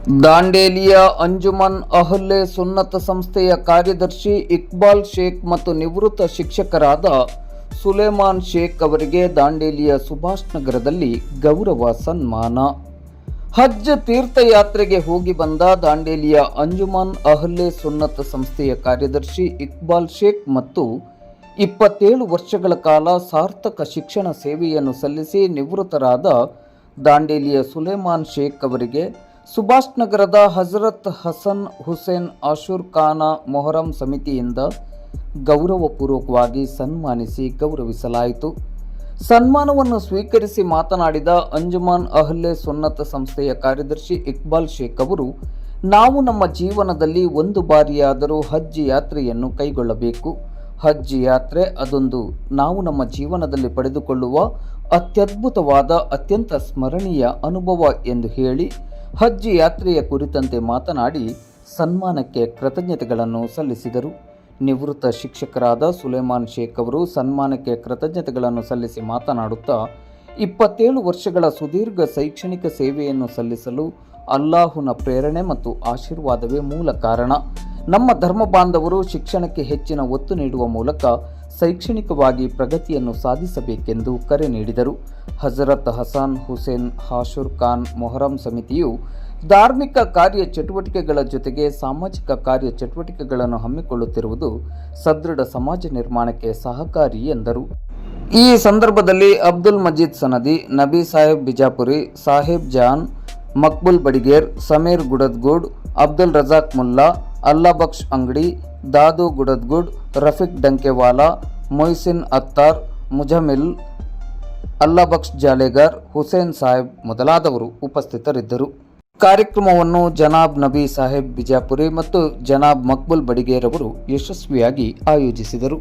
ದಾಂಡೇಲಿಯ ಅಂಜುಮನ್ ಅಹ್ಲೆ ಸುನ್ನತ್ ಸಂಸ್ಥೆಯ ಕಾರ್ಯದರ್ಶಿ ಇಕ್ಬಾಲ್ ಶೇಖ್ ಮತ್ತು ನಿವೃತ್ತ ಶಿಕ್ಷಕರಾದ ಸುಲೇಮಾನ್ ಶೇಖ್ ಅವರಿಗೆ ದಾಂಡೇಲಿಯ ಸುಭಾಷ್ ನಗರದಲ್ಲಿ ಗೌರವ ಸನ್ಮಾನ. ಹಜ್ ತೀರ್ಥಯಾತ್ರೆಗೆ ಹೋಗಿ ಬಂದ ದಾಂಡೇಲಿಯ ಅಂಜುಮನ್ ಅಹ್ಲೆ ಸುನ್ನತ್ ಸಂಸ್ಥೆಯ ಕಾರ್ಯದರ್ಶಿ ಇಕ್ಬಾಲ್ ಶೇಖ್ ಮತ್ತು 27 ವರ್ಷಗಳ ಕಾಲ ಸಾರ್ಥಕ ಶಿಕ್ಷಣ ಸೇವೆಯನ್ನು ಸಲ್ಲಿಸಿ ನಿವೃತ್ತರಾದ ದಾಂಡೇಲಿಯ ಸುಲೇಮಾನ್ ಶೇಖ್ ಅವರಿಗೆ ಸುಭಾಷ್ ನಗರದ ಹಜರತ್ ಹಸನ್ ಹುಸೇನ್ ಆಶೂರ್ ಖಾನ ಮೊಹರಂ ಸಮಿತಿಯಿಂದ ಗೌರವಪೂರ್ವಕವಾಗಿ ಸನ್ಮಾನಿಸಿ ಗೌರವಿಸಲಾಯಿತು. ಸನ್ಮಾನವನ್ನು ಸ್ವೀಕರಿಸಿ ಮಾತನಾಡಿದ ಅಂಜುಮನ್ ಅಹ್ಲೆ ಸುನ್ನತ್ ಸಂಸ್ಥೆಯ ಕಾರ್ಯದರ್ಶಿ ಇಕ್ಬಾಲ್ ಶೇಖ್ ಅವರು, ನಾವು ನಮ್ಮ ಜೀವನದಲ್ಲಿ ಒಂದು ಬಾರಿಯಾದರೂ ಹಜ್ ಯಾತ್ರೆಯನ್ನು ಕೈಗೊಳ್ಳಬೇಕು. ಹಜ್ ಯಾತ್ರೆ ಅದೊಂದು ನಾವು ನಮ್ಮ ಜೀವನದಲ್ಲಿ ಪಡೆದುಕೊಳ್ಳುವ ಅತ್ಯದ್ಭುತವಾದ ಅತ್ಯಂತ ಸ್ಮರಣೀಯ ಅನುಭವ ಎಂದು ಹೇಳಿ ಹಜ್ ಯಾತ್ರೆಯ ಕುರಿತಂತೆ ಮಾತನಾಡಿ ಸನ್ಮಾನಕ್ಕೆ ಕೃತಜ್ಞತೆಗಳನ್ನು ಸಲ್ಲಿಸಿದರು. ನಿವೃತ್ತ ಶಿಕ್ಷಕರಾದ ಸುಲೇಮಾನ್ ಶೇಖ್ ಅವರು ಸನ್ಮಾನಕ್ಕೆ ಕೃತಜ್ಞತೆಗಳನ್ನು ಸಲ್ಲಿಸಿ ಮಾತನಾಡುತ್ತಾ 27 ವರ್ಷಗಳ ಸುದೀರ್ಘ ಶೈಕ್ಷಣಿಕ ಸೇವೆಯನ್ನು ಸಲ್ಲಿಸಲು ಅಲ್ಲಾಹುನ ಪ್ರೇರಣೆ ಮತ್ತು ಆಶೀರ್ವಾದವೇ ಮೂಲ ಕಾರಣ. ನಮ್ಮ ಧರ್ಮ ಬಾಂಧವರು ಶಿಕ್ಷಣಕ್ಕೆ ಹೆಚ್ಚಿನ ಒತ್ತು ನೀಡುವ ಮೂಲಕ ಶೈಕ್ಷಣಿಕವಾಗಿ ಪ್ರಗತಿಯನ್ನು ಸಾಧಿಸಬೇಕೆಂದು ಕರೆ ನೀಡಿದರು. ಹಜರತ್ ಹಸನ್ ಹುಸೇನ್ ಆಶೂರ್ ಖಾನ್ ಮೊಹರಂ ಸಮಿತಿಯು ಧಾರ್ಮಿಕ ಕಾರ್ಯ ಚಟುವಟಿಕೆಗಳ ಜೊತೆಗೆ ಸಾಮಾಜಿಕ ಕಾರ್ಯ ಚಟುವಟಿಕೆಗಳನ್ನು ಹಮ್ಮಿಕೊಳ್ಳುತ್ತಿರುವುದು ಸದೃಢ ಸಮಾಜ ನಿರ್ಮಾಣಕ್ಕೆ ಸಹಕಾರಿ ಎಂದರು. ಈ ಸಂದರ್ಭದಲ್ಲಿ ಅಬ್ದುಲ್ ಮಜೀದ್ ಸನದಿ, ನಬಿ ಸಾಹೇಬ್ ಬಿಜಾಪುರಿ, ಸಾಹೇಬ್ ಜಾನ್, ಮಕ್ಬುಲ್ ಬಡಿಗೇರ್, ಸಮೀರ್ ಗುಡದ್ಗೂಡ್, ಅಬ್ದುಲ್ ರಜಾಕ್ ಮುಲ್ಲಾ, ಅಲ್ಲಾಬಕ್ಷ್ ಅಂಗಡಿ, ದಾದು ಗುಡದ್ಗುಡ್, ರಫೀಕ್ ಡಂಕೆವಾಲಾ, ಮೊಯ್ಸಿನ್ ಅತ್ತಾರ್, ಮುಜಮಿಲ್, ಅಲ್ಲಾಬಕ್ಷ್ ಜಾಲೇಗರ್, ಹುಸೇನ್ ಸಾಹೇಬ್ ಮೊದಲಾದವರು ಉಪಸ್ಥಿತರಿದ್ದರು. ಕಾರ್ಯಕ್ರಮವನ್ನು ಜನಾಬ್ ನಬಿ ಸಾಹೇಬ್ ಬಿಜಾಪುರಿ ಮತ್ತು ಜನಾಬ್ ಮಕ್ಬುಲ್ ಬಡಿಗೇರ್ ಅವರು ಯಶಸ್ವಿಯಾಗಿ ಆಯೋಜಿಸಿದರು.